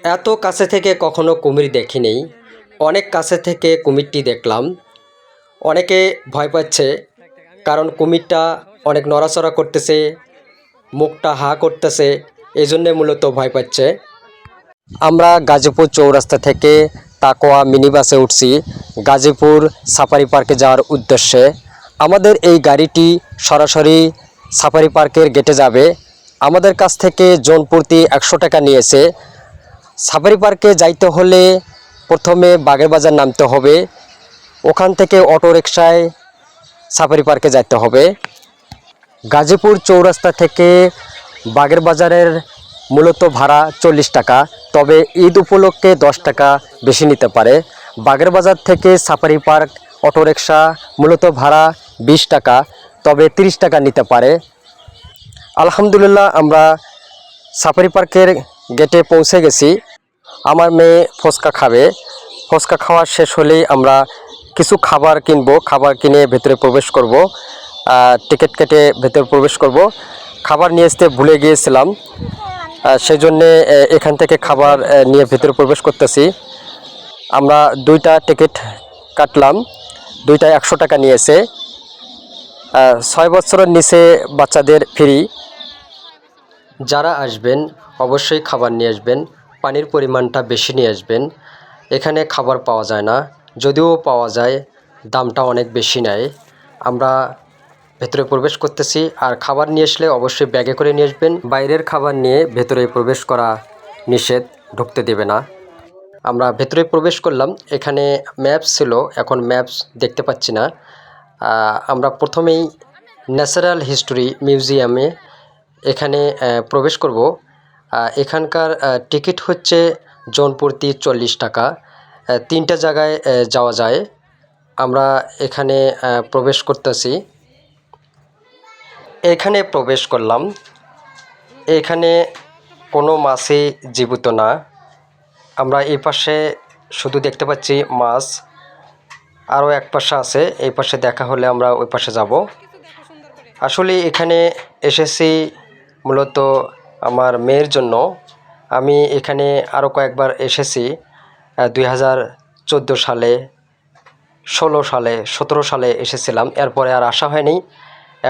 এত কাছে থেকে কখনো কুমির দেখিনি। অনেক কাছে থেকে কুমিরটি দেখলাম। অনেকে ভয় পাচ্ছে, কারণ কুমিরটা অনেক নড়াচড়া করতেছে, মুখটা হা করতেছে, এই জন্যে মূলত ভয় পাচ্ছে। আমরা গাজীপুর চৌরাস্তা থেকে তাকোয়া মিনি বাসে উঠছি গাজীপুর সাফারি পার্কে যাওয়ার উদ্দেশ্যে। আমাদের এই গাড়িটি সরাসরি সাফারি পার্কের গেটে যাবে। আমাদের কাছ থেকে জন প্রতি 100 টাকা নিয়েছে। সাফারি পার্কে যাইতে হলে প্রথমে বাগের বাজার নামতে হবে, ওখান থেকে অটো রিকশায় সাফারি পার্কে যাইতে হবে। গাজীপুর চৌরাস্তা থেকে বাগের বাজারের মূলত ভাড়া 40 টাকা, তবে ঈদ উপলক্ষে 10 টাকা বেশি নিতে পারে। বাগের বাজার থেকে সাফারি পার্ক অটো রিকশা মূলত ভাড়া 20 টাকা, তবে 30 টাকা নিতে পারে। আলহামদুলিল্লাহ, আমরা সাফারি পার্কের গেটে পৌঁছে গেছি। আমার মেয়ে ফুচকা খাবে। ফুচকা খাওয়া শেষ হলেই আমরা কিছু খাবার কিনবো, খাবার কিনে ভেতরে প্রবেশ করব। টিকিট কেটে ভেতরে প্রবেশ করব। খাবার নিয়ে আসতে ভুলে গিয়েছিলাম, সেই জন্যে এখান থেকে খাবার নিয়ে ভেতরে প্রবেশ করতেছি। আমরা 2টা টিকিট কাটলাম, 2টায় 100 টাকা নিয়েছে। 6 বছরের নিচে বাচ্চাদের ফ্রি। যারা আসবেন অবশ্যই খাবার নিয়ে আসবেন, পানির পরিমাণটা বেশি নিয়ে আসবেন। এখানে খাবার পাওয়া যায় না, যদিও পাওয়া যায় দামটা অনেক বেশি নেয়। আমরা ভেতরে প্রবেশ করতেছি, আর খাবার নিয়ে আসলে অবশ্যই ব্যাগে করে নিয়ে আসবেন। বাইরের খাবার নিয়ে ভেতরে প্রবেশ করা নিষেধ, ঢুকতে দেবে না। আমরা ভেতরে প্রবেশ করলাম, এখানে ম্যাপস ছিল, এখন ম্যাপস দেখতে পাচ্ছি না। আমরা প্রথমেই ন্যাচারাল হিস্টোরি মিউজিয়ামে এখানে প্রবেশ করব। এখানকার টিকিট হচ্ছে জন প্রতি 40 টাকা। 3টা জায়গায় যাওয়া যায়। আমরা এখানে প্রবেশ করতেছি। এখানে প্রবেশ করলাম। এখানে কোনো মাছই জীবিত না। আমরা এই পাশে শুধু দেখতে পাচ্ছি মাছ, আরও এক পাশে আছে, এই পাশে দেখা হলে আমরা ওই পাশে যাব। আসলে এখানে এসেছি মূলত আমার মেয়ের জন্য। আমি এখানে আরও কয়েকবার এসেছি, 2014 সালে, 16 সালে, 17 সালে এসেছিলাম, এরপরে আর আসা হয়নি।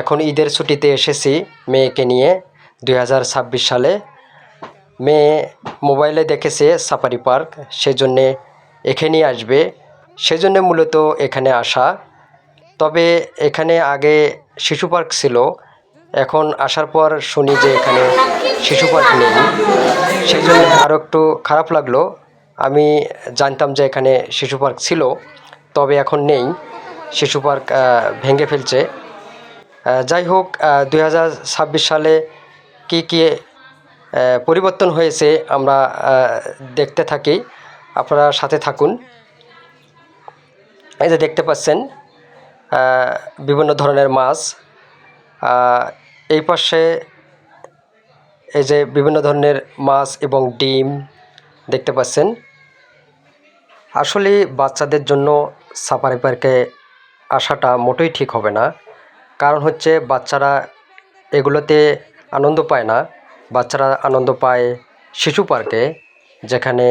এখন ঈদের ছুটিতে এসেছি মেয়েকে নিয়ে 2026 সালে। মেয়ে মোবাইলে দেখেছে সাফারি পার্ক, সেই জন্যে এখানেই আসবে, সেজন্য মূলত এখানে আসা। তবে এখানে আগে শিশু পার্ক ছিল, এখন আসার পর শুনি যে এখানে শিশু পার্ক নেই, সেই জন্য আরও একটু খারাপ লাগলো। আমি জানতাম যে এখানে শিশু পার্ক ছিল, তবে এখন নেই, শিশু পার্ক ভেঙে ফেলছে। যাই হোক, 2026 সালে কি কি পরিবর্তন হয়েছে আমরা দেখতে থাকি, আপনারা সাথে থাকুন। এই যে দেখতে পাচ্ছেন বিভিন্ন ধরনের মাছ। এই পাশে এই যে বিভিন্ন ধরনের মাছ এবং ডিম দেখতে পাচ্ছেন। আসলে বাচ্চাদের জন্য সাফারি পার্কে আসাটা মোটেই ঠিক হবে না, কারণ হচ্ছে বাচ্চারা এগুলোতে আনন্দ পায় না। বাচ্চারা আনন্দ পায় শিশু পার্কে, যেখানে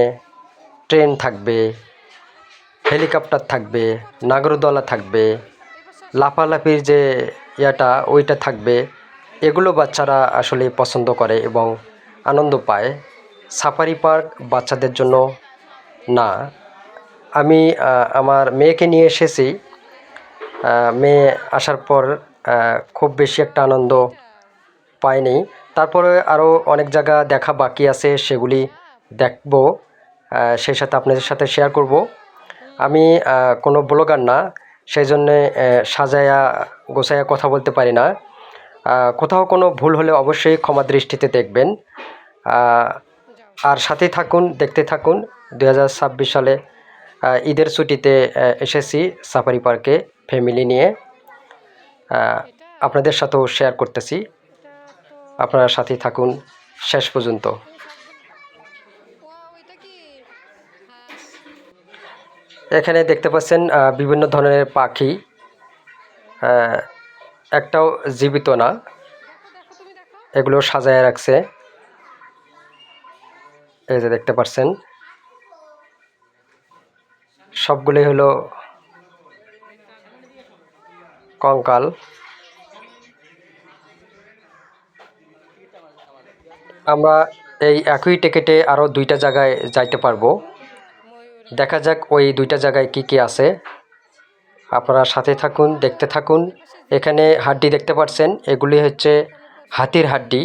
ট্রেন থাকবে, হেলিকপ্টার থাকবে, নাগরদোলা থাকবে, লাফালাফির যে ওইটা থাকবে। এগুলো বাচ্চারা আসলে পছন্দ করে এবং আনন্দ পায়। সাফারি পার্ক বাচ্চাদের জন্য না। আমি আমার মেয়েকে নিয়ে এসেছি। মেয়ে আসার পর খুব বেশি একটা আনন্দ পাইনি। তারপরে আরও অনেক জায়গা দেখা বাকি আছে, সেগুলি দেখব, সেই সাথে আপনাদের সাথে শেয়ার করব। আমি কোনো ব্লগার না, সেই জন্যে সাজায়া গোছায়া কথা বলতে পারি না। কোথাও কোনো ভুল হলে অবশ্যই ক্ষমা দৃষ্টিতে দেখবেন। আর সাথেই থাকুন, দেখতে থাকুন। 2026 সালে ঈদের ছুটিতে এসেছি সাফারি পার্কে ফ্যামিলি নিয়ে, আপনাদের সাথেও শেয়ার করতেছি। আপনারা সাথেই থাকুন শেষ পর্যন্ত। এখানে দেখতে পাচ্ছেন বিভিন্ন ধরনের পাখি, একটাও জীবিত না, এগুলো সাজায় রাখছে। এই যে দেখতে পাচ্ছেন সবগুলোই হলো কঙ্কাল। আমরা এই একই টিকিটে আরও 2টা জায়গায় যাইতে পারবো। দেখা যাক ওই 2টা জায়গায় কি কি আছে। আপনারা সাথে থাকুন, দেখতে থাকুন। এখানে হাড্ডি দেখতে পাচ্ছেন, এগুলি হচ্ছে হাতির হাড্ডি,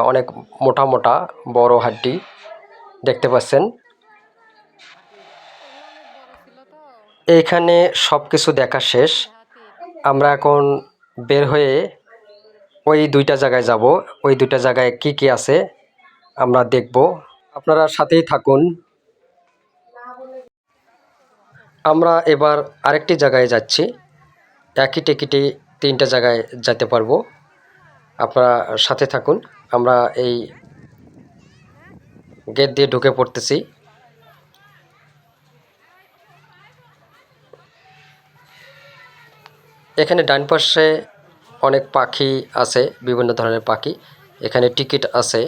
অনেক মোটা মোটা বড় হাড্ডি দেখতে পাচ্ছেন। এইখানে সব কিছু দেখা শেষ। আমরা এখন বের হয়ে ওই 2টা জায়গায় যাব। ওই 2টা জায়গায় কি কি আছে আমরা দেখব। আপনারা সাথেই থাকুন। আমরা এবার আরেকটি জায়গায় যাচ্ছি। একই টিকিটে 3টা জায়গায় যেতে পারবো। আপনারা সাথে থাকুন। আমরা এই গেট দিয়ে ঢুকে পড়তেছি। এখানে ডান পাশে অনেক পাখি আছে, বিভিন্ন ধরনের পাখি। এখানে টিকিট আছে।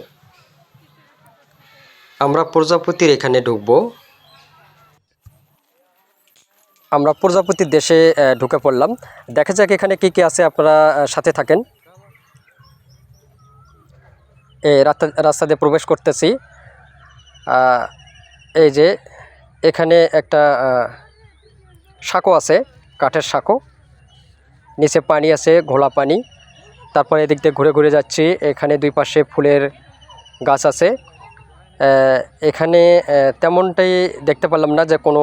আমরা প্রজাপতির এখানে ঢুকবো। আমরা প্রজাপতির দেশে ঢুকে পড়লাম। দেখা যাক এখানে কি কি আছে, আপনারা সাথে থাকেন। এই রাস্তা দিয়ে প্রবেশ করতেছি। এই যে এখানে একটা সাঁকো আছে, কাঠের সাঁকো, নিচে পানি আছে, ঘোলা পানি। তারপরে এদিক দিয়ে ঘুরে ঘুরে যাচ্ছি। এখানে 2 পাশে ফুলের গাছ আছে। এখানে তেমনটাই দেখতে পেলাম না যে কোনো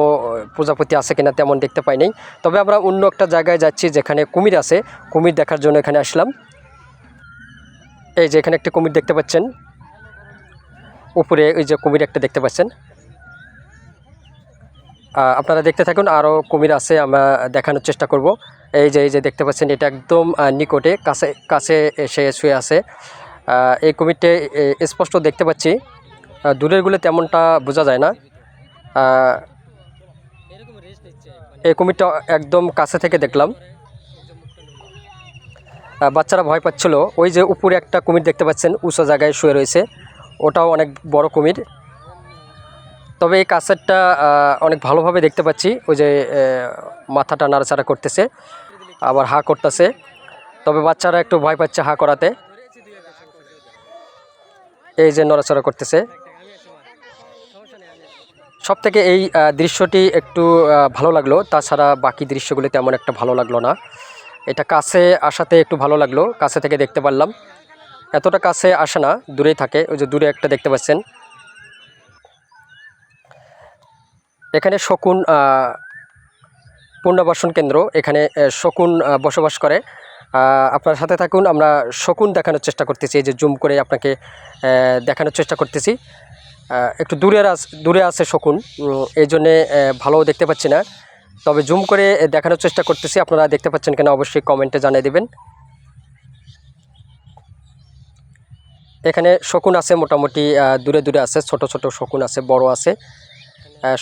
প্রজাপতি আছে কিনা, তেমন দেখতে পাই নাই। তবে আমরা অন্য একটা জায়গায় যাচ্ছি যেখানে কুমির আছে। কুমির দেখার জন্য এখানে আসলাম। এই যে এখানে একটি কুমির দেখতে পাচ্ছেন, উপরে ওই যে কুমির একটা দেখতে পাচ্ছেন। আপনারা দেখতে থাকুন, আরও কুমির আছে, আমরা দেখানোর চেষ্টা করব। এই যে দেখতে পাচ্ছেন, এটা একদম নিকটে কাছে এসে শুয়ে আছে। এই কুমিরটি স্পষ্ট দেখতে পাচ্ছি, দূরেরগুলো তেমনটা বোঝা যায় না। এই কুমিরটা একদম কাছে থেকে দেখলাম। বাচ্চারা ভয় পাচ্ছিল। ওই যে উপরে একটা কুমির দেখতে পাচ্ছেন, উঁচু জায়গায় শুয়ে রয়েছে, ওটাও অনেক বড় কুমির। তবে এই কাছেরটা অনেক ভালোভাবে দেখতে পাচ্ছি। ওই যে মাথাটা নাড়াচাড়া করতেছে, আবার হা করতেছে। তবে বাচ্চারা একটু ভয় পাচ্ছে হা করাতে। এই যে নড়াচড়া করতেছে। সব থেকে এই দৃশ্যটি একটু ভালো লাগলো, তাছাড়া বাকি দৃশ্যগুলি তেমন একটা ভালো লাগলো না। এটা কাছে আসাতে একটু ভালো লাগলো, কাছে থেকে দেখতে পারলাম। এতটা কাছে আসে না, দূরেই থাকে। ওই যে দূরে একটা দেখতে পাচ্ছেন। এখানে শকুন পুনর্বাসন কেন্দ্র, এখানে শকুন বসবাস করে। আপনার সাথে থাকুন, আমরা শকুন দেখানোর চেষ্টা করতেছি। এই যে জুম করে আপনাকে দেখানোর চেষ্টা করতেছি। একটু দূরে আছে শকুন, এই জন্যে ভালো দেখতে পাচ্ছি না। তবে জুম করে দেখানোর চেষ্টা করতেছি। আপনারা দেখতে পাচ্ছেন কিনা অবশ্যই কমেন্টে জানিয়ে দেবেন। এখানে শকুন আছে মোটামুটি, দূরে দূরে আছে, ছোট ছোট শকুন আছে, বড় আছে।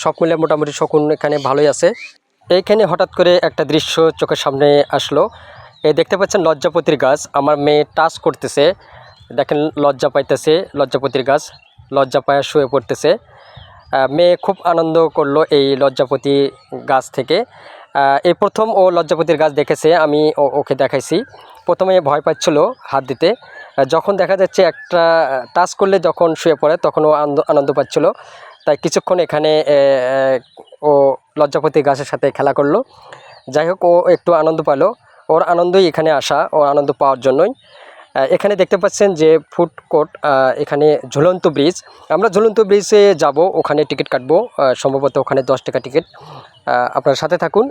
সব মিলে মোটামুটি শকুন এখানে ভালোই আছে। এইখানে হঠাৎ করে একটা দৃশ্য চোখের সামনে আসলো। এই দেখতে পাচ্ছেন লজ্জাপতির গাছ। আমার মেয়ে টাচ করতেছে, দেখেন লজ্জা পাইতেছে। লজ্জাপতির গাছ, লজ্জা পায়ে শুয়ে পড়তেছে। মেয়ে খুব আনন্দ করলো এই লজ্জাপতি গাছ থেকে। এই প্রথম ও লজ্জাপতির গাছ দেখেছে, আমি ওকে দেখাইছি। প্রথমে ভয় পাচ্ছিল হাত দিতে, যখন দেখা যাচ্ছে একটা টাচ করলে যখন শুয়ে পড়ে তখন ও আনন্দ পাচ্ছিল। তাই কিছুক্ষণ এখানে ও লজ্জাপতি গাছের সাথে খেলা করলো। যাই হোক, ও একটু আনন্দ পেল। ওর আনন্দই এখানে আসা, ওর আনন্দ পাওয়ার জন্যই। এখানে দেখতে পাচ্ছেন যে ফুড কোর্ট, এখানে ঝুলন্ত ব্রিজ। আমরা ঝুলন্ত ব্রিজে যাব, ওখানে টিকিট কাটবো। সম্ভবত ওখানে 10 টাকা টিকিট। আপনার সাথে থাকুন,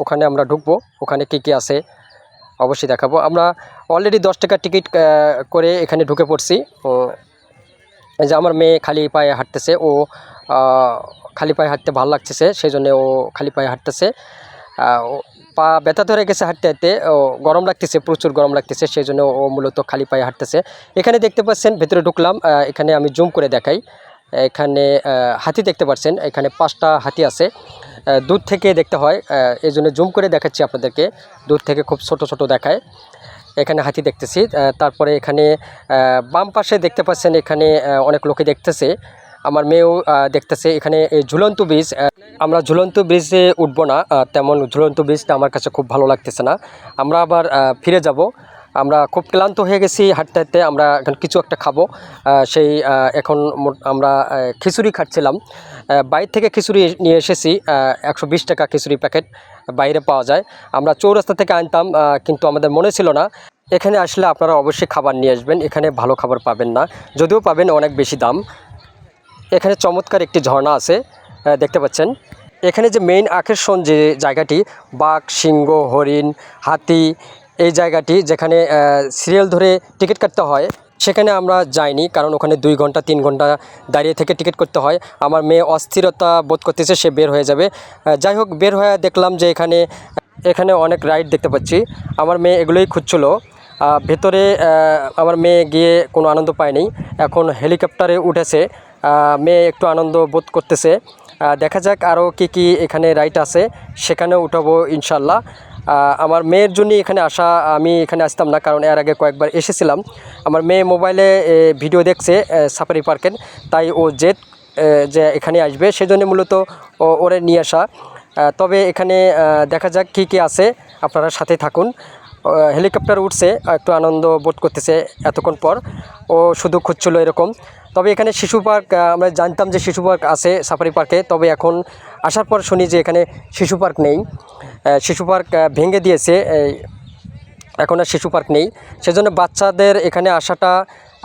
ওখানে আমরা ঢুকবো। ওখানে কী কী আছে অবশ্যই দেখাবো। আমরা অলরেডি 10 টাকা টিকিট করে এখানে ঢুকে পড়ছি। এই যে আমার মেয়ে খালি পায়ে হাঁটতেছে, ও খালি পায়ে হাঁটতে ভালো লাগতেছে, সেই জন্য ও খালি পায়ে হাঁটতেছে। পা ব্যথা ধরে গেছে হাঁটতে হাঁটতে, ও গরম লাগতেছে, প্রচুর গরম লাগতেছে, সেই জন্য ও মূলত খালি পায়ে হাঁটতেছে। এখানে দেখতে পাচ্ছেন, ভেতরে ঢুকলাম। এখানে আমি জুম করে দেখাই। এখানে হাতি দেখতে পাচ্ছেন, এখানে 5টা হাতি আছে। দূর থেকে দেখতে হয়, এই জন্য জুম করে দেখাচ্ছি আপনাদেরকে। দূর থেকে খুব ছোট ছোট দেখায়। এখানে হাতি দেখতেছি। তারপরে এখানে বাম পাশে দেখতে পাচ্ছেন, এখানে অনেক লোকে দেখতেছে। আমার মেয়েও দেখতেছে এখানে এই ঝুলন্ত ব্রিজ। আমরা ঝুলন্ত ব্রিজে উঠবো না, তেমন ঝুলন্ত ব্রিজটা আমার কাছে খুব ভালো লাগতেছে না। আমরা আবার ফিরে যাব। আমরা খুব ক্লান্ত হয়ে গেছি হাঁটতে হাঁটতে। আমরা এখন কিছু একটা খাবো। সেই এখন আমরা খিচুড়ি খাচ্ছিলাম। বাইরে থেকে খিচুড়ি নিয়ে এসেছি, 120 টাকা খিচুড়ি প্যাকেট বাইরে পাওয়া যায়। আমরা চৌরাস্তা থেকে আনতাম, কিন্তু আমাদের মনে ছিল না। এখানে আসলে আপনারা অবশ্যই খাবার নিয়ে আসবেন, এখানে ভালো খাবার পাবেন না, যদিও পাবেন অনেক বেশি দাম। এখানে চমৎকার একটি ঝর্ণা আছে, দেখতে পাচ্ছেন। এখানে যে মেইন আকর্ষণ যে জায়গাটি, বাঘ, সিংহ, হরিণ, হাতি, এই জায়গাটি যেখানে সিরিয়াল ধরে টিকিট কাটতে হয়, সেখানে আমরা যাইনি, কারণ ওখানে 2 ঘন্টা 3 ঘন্টা দাঁড়িয়ে থেকে টিকিট করতে হয়। আমার মেয়ে অস্থিরতা বোধ করতেছে, সে বের হয়ে যাবে। যাই হোক, বের হয়ে দেখলাম যে এখানে অনেক রাইড দেখতে পাচ্ছি। আমার মেয়ে এগুলোই খুঁজছিল। ভেতরে আমার মেয়ে গিয়ে কোনো আনন্দ পায়নি। এখন হেলিকপ্টারে উঠেছে, মেয়ে একটু আনন্দ বোধ করতেছে। দেখা যাক আরও কি এখানে রাইড আছে, সেখানেও উঠাবো ইনশাল্লাহ। আমার মেয়ের জন্যই এখানে আসা, আমি এখানে আসতাম না, কারণ এর আগে কয়েকবার এসেছিলাম। আমার মেয়ে মোবাইলে ভিডিও দেখছে সাফারি পার্কের, তাই ও যে এখানে আসবে, সেজন্য মূলত ওরে নিয়ে আসা। তবে এখানে দেখা যাক কি আছে, আপনারা সাথে থাকুন। হেলিকপ্টার উঠছে, একটু আনন্দ বোধ করতেছে এতক্ষণ পর। ও শুধু খুঁজছিল এরকম। তবে এখানে শিশু পার্ক, আমরা জানতাম যে শিশু পার্ক আছে সাফারি পার্কে, তবে এখন আসার পর শুনি যে এখানে শিশু পার্ক নেই। শিশু পার্ক ভেঙে দিয়েছে, এখন আর শিশু পার্ক নেই। সেজন্য বাচ্চাদের এখানে আসাটা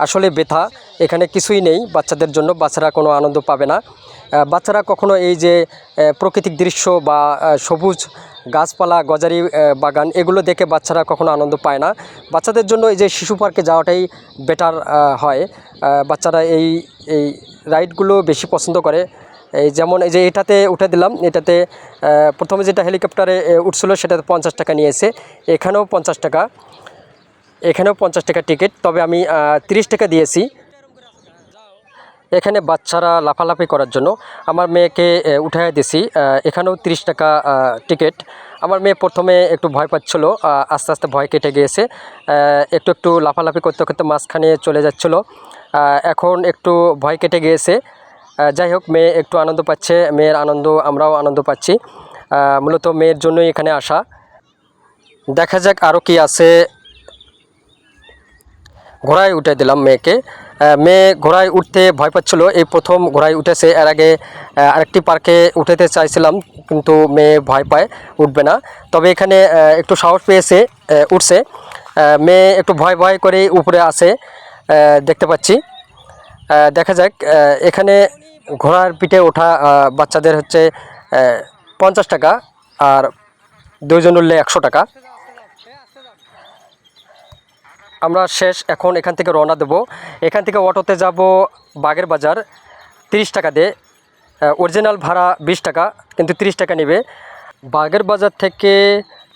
আসলে বৃথা। এখানে কিছুই নেই বাচ্চাদের জন্য, বাচ্চারা কোনো আনন্দ পাবে না। বাচ্চারা কখনো এই যে প্রাকৃতিক দৃশ্য বা সবুজ গাছপালা, গজারি বাগান, এগুলো দেখে বাচ্চারা কখনো আনন্দ পায় না। বাচ্চাদের জন্য এই যে শিশু পার্কে যাওয়াটাই বেটার হয়। বাচ্চারা এই রাইডগুলো বেশি পছন্দ করে। এই যেমন এই যে এটাতে উঠে দিলাম, এটাতে প্রথমে যেটা হেলিকপ্টারে উঠছিল সেটাতে 50 টাকা নিয়েছে, এখানেও 50 টাকা, এখানেও 50 টাকা টিকিট। তবে আমি 30 টাকা দিয়েছি এখানে বাচ্চারা লাফালাফি করার জন্য। আমার মেয়েকে উঠাই দিয়েছি, এখানেও 30 টাকা টিকিট। আমার মেয়ে প্রথমে একটু ভয় পাচ্ছিল, আস্তে আস্তে ভয় কেটে গিয়েছে। একটু লাফালাফি করতে করতে মাঝখানে চলে যাচ্ছিল, এখন একটু ভয় কেটে গিয়েছে। যাই হোক, মেয়ে একটু আনন্দ পাচ্ছে, মেয়ের আনন্দ আমরাও আনন্দ পাচ্ছি। মূলত মেয়ের জন্যই এখানে আসা। দেখা যাক আরও কি আছে। ঘোড়ায় উঠে দিলাম মেয়েকে। মেয়ে ঘোড়ায় উঠতে ভয় পাচ্ছিল, এই প্রথম ঘোড়ায় উঠেছে। এর আগে আরেকটি পার্কে উঠাতে চাইছিলাম, কিন্তু মেয়ে ভয় পায়, উঠবে না। তবে এখানে একটু সাহস পেয়েছে, উঠছে। মেয়ে একটু ভয় ভয় করে উপরে আছে, দেখতে পাচ্ছি। দেখা যাক, এখানে ঘোড়ার পিঠে ওঠা বাচ্চাদের হচ্ছে 50 টাকা, আর 2 জন উঠলে 100 টাকা। আমরা শেষ, এখন এখান থেকে রওনা দেব। এখান থেকে অটোতে যাব বাগের বাজার, 30 টাকা দিয়ে। অরিজিনাল ভাড়া 20 টাকা, কিন্তু 30 টাকা নেবে। বাগের বাজার থেকে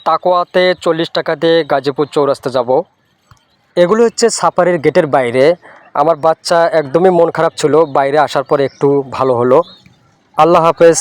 টাকোয়াতে 40 টাকা দিয়ে গাজীপুর চৌরাস্তা যাব। এগুলো হচ্ছে সাফারির গেটের বাইরে। আমার বাচ্চা একদমই মন খারাপ ছিল, বাইরে আসার পরে একটু ভালো হলো। আল্লাহ হাফেজ।